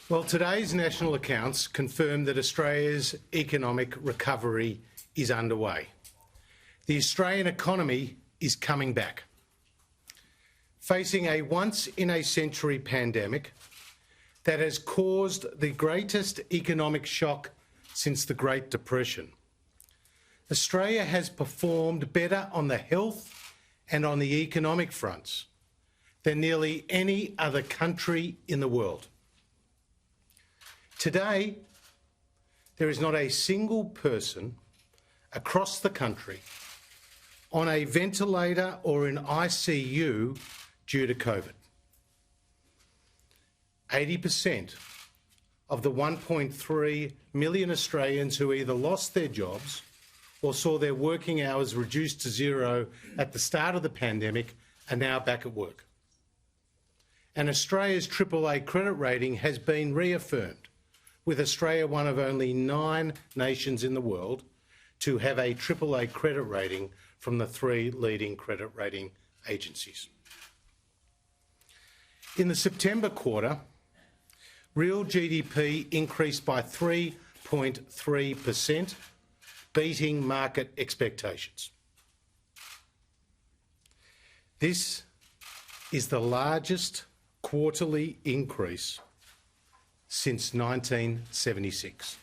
Well, today's national accounts confirm that Australia's economic recovery is underway. The Australian economy is coming back. Facing a once-in-a-century pandemic that has caused the greatest economic shock since the Great Depression, Australia has performed better on the health and on the economic fronts than nearly any other country in the world. Today, there is not a single person across the country on a ventilator or in ICU due to COVID. 80% of the 1.3 million Australians who either lost their jobs or saw their working hours reduced to zero at the start of the pandemic are now back at work. And Australia's AAA credit rating has been reaffirmed, with Australia one of only 9 nations in the world to have a AAA credit rating from the 3 leading credit rating agencies. In the September quarter, real GDP increased by 3.3%, beating market expectations. This is the largest quarterly increase since 1976.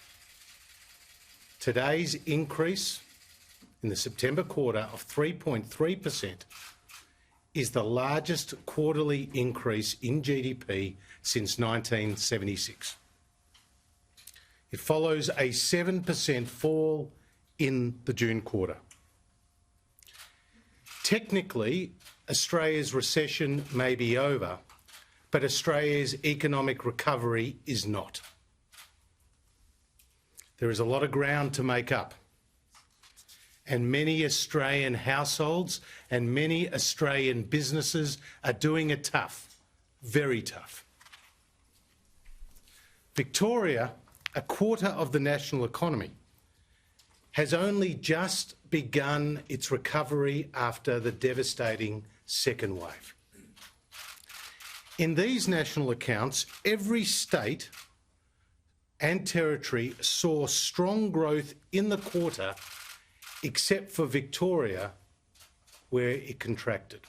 Today's increase in the September quarter of 3.3% is the largest quarterly increase in GDP since 1976. It follows a 7% fall in the June quarter. Technically, Australia's recession may be over, but Australia's economic recovery is not. There is a lot of ground to make up, and many Australian households and many Australian businesses are doing it tough, very tough. Victoria, a quarter of the national economy, has only just begun its recovery after the devastating second wave. In these national accounts, every state and territory saw strong growth in the quarter, except for Victoria, where it contracted.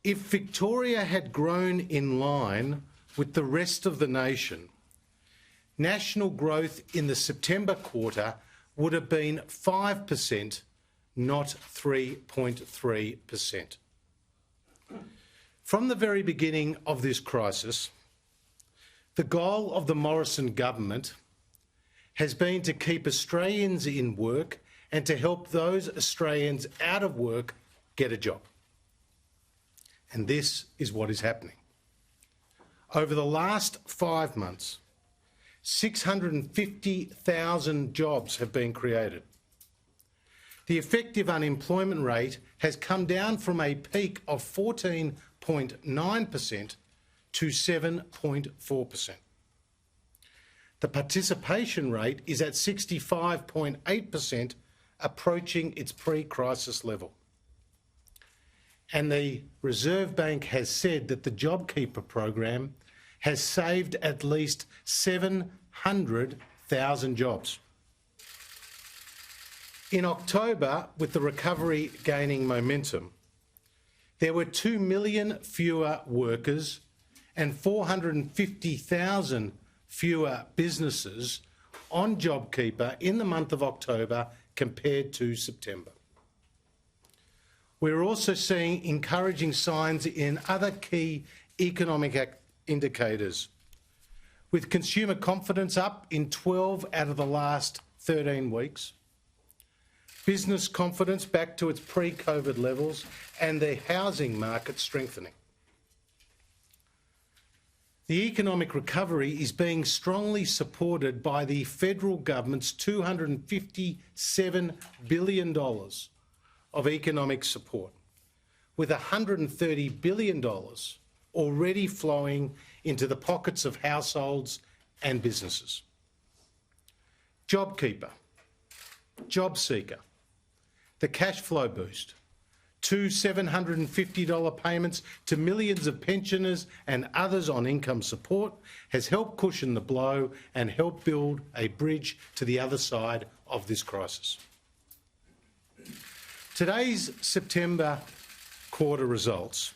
If Victoria had grown in line with the rest of the nation, national growth in the September quarter would have been 5%, not 3.3%. From the very beginning of this crisis, the goal of the Morrison government has been to keep Australians in work and to help those Australians out of work get a job. And this is what is happening. Over the last 5 months, 650,000 jobs have been created. The effective unemployment rate has come down from a peak of 14.9% to 7.4%. The participation rate is at 65.8%, approaching its pre-crisis level. And the Reserve Bank has said that the JobKeeper program has saved at least 700,000 jobs. In October, with the recovery gaining momentum, there were 2 million fewer workers and 450,000 fewer businesses on JobKeeper in the month of October compared to September. We're also seeing encouraging signs in other key economic indicators, with consumer confidence up in 12 out of the last 13 weeks, business confidence back to its pre-COVID levels, and the housing market strengthening. The economic recovery is being strongly supported by the federal government's $257 billion of economic support, with $130 billion already flowing into the pockets of households and businesses. JobKeeper, JobSeeker, the cash flow boost, 2 $750 payments to millions of pensioners and others on income support has helped cushion the blow and help build a bridge to the other side of this crisis. Today's September quarter results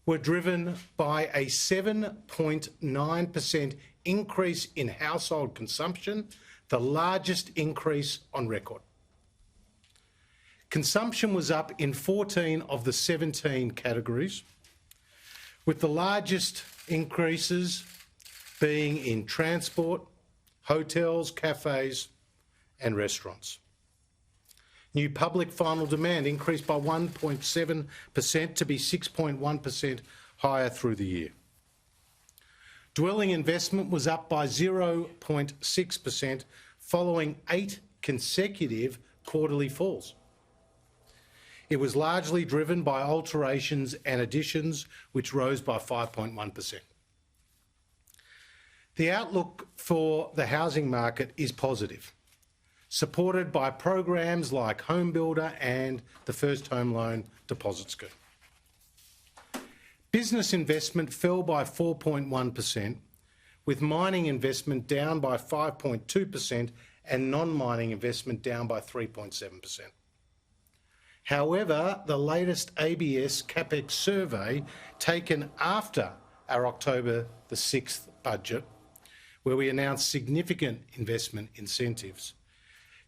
were driven by a 7.9% increase in household consumption, the largest increase on record. Consumption was up in 14 of the 17 categories, with the largest increases being in transport, hotels, cafes and restaurants. New public final demand increased by 1.7% to be 6.1% higher through the year. Dwelling investment was up by 0.6% following 8 consecutive quarterly falls. It was largely driven by alterations and additions, which rose by 5.1%. The outlook for the housing market is positive, supported by programs like Home Builder and the First Home Loan Deposit Scheme. Business investment fell by 4.1%, with mining investment down by 5.2% and non-mining investment down by 3.7%. However, the latest ABS CapEx survey, taken after our October the 6th budget, where we announced significant investment incentives,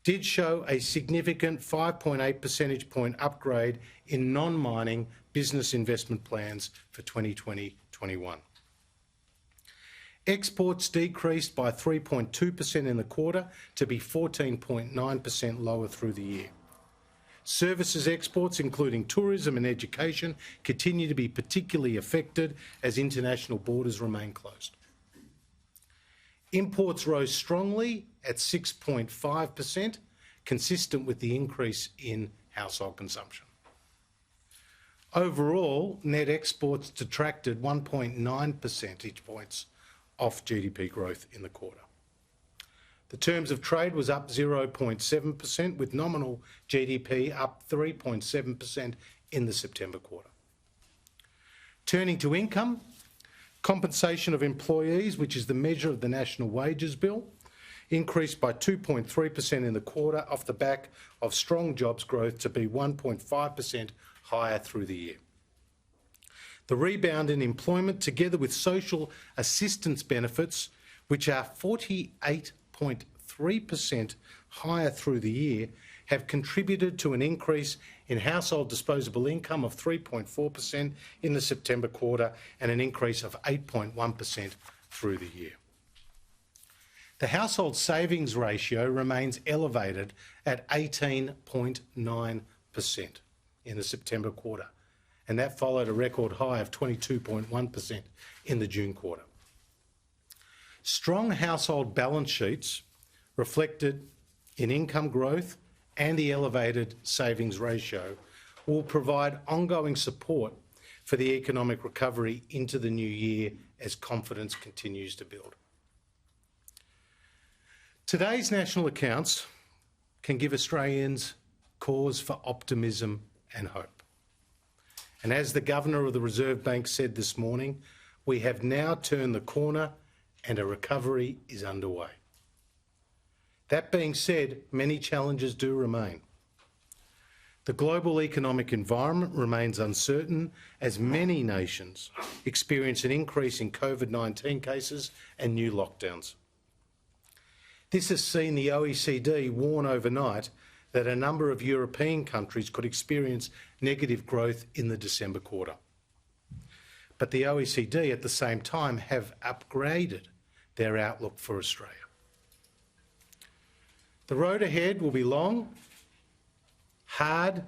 did show a significant 5.8 percentage point upgrade in non-mining business investment plans for 2020-21. Exports decreased by 3.2% in the quarter to be 14.9% lower through the year. Services exports, including tourism and education, continue to be particularly affected as international borders remain closed. Imports rose strongly at 6.5%, consistent with the increase in household consumption. Overall, net exports detracted 1.9 percentage points off GDP growth in the quarter. The terms of trade was up 0.7%, with nominal GDP up 3.7% in the September quarter. Turning to income, compensation of employees, which is the measure of the National Wages Bill, increased by 2.3% in the quarter off the back of strong jobs growth to be 1.5% higher through the year. The rebound in employment, together with social assistance benefits, which are 48.3% higher through the year, have contributed to an increase in household disposable income of 3.4% in the September quarter and an increase of 8.1% through the year. The household savings ratio remains elevated at 18.9% in the September quarter, and that followed a record high of 22.1% in the June quarter. Strong household balance sheets reflected in income growth and the elevated savings ratio will provide ongoing support for the economic recovery into the new year as confidence continues to build. Today's national accounts can give Australians cause for optimism and hope. And as the Governor of the Reserve Bank said this morning, we have now turned the corner and a recovery is underway. That being said, many challenges do remain. The global economic environment remains uncertain as many nations experience an increase in COVID-19 cases and new lockdowns. This has seen the OECD warn overnight that a number of European countries could experience negative growth in the December quarter. But the OECD at the same time have upgraded their outlook for Australia. The road ahead will be long, hard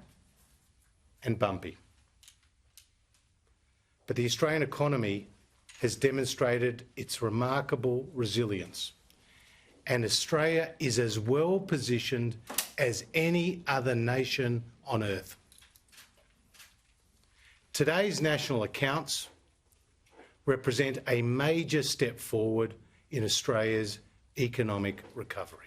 and bumpy. But the Australian economy has demonstrated its remarkable resilience, and Australia is as well positioned as any other nation on earth. Today's national accounts represent a major step forward in Australia's economic recovery.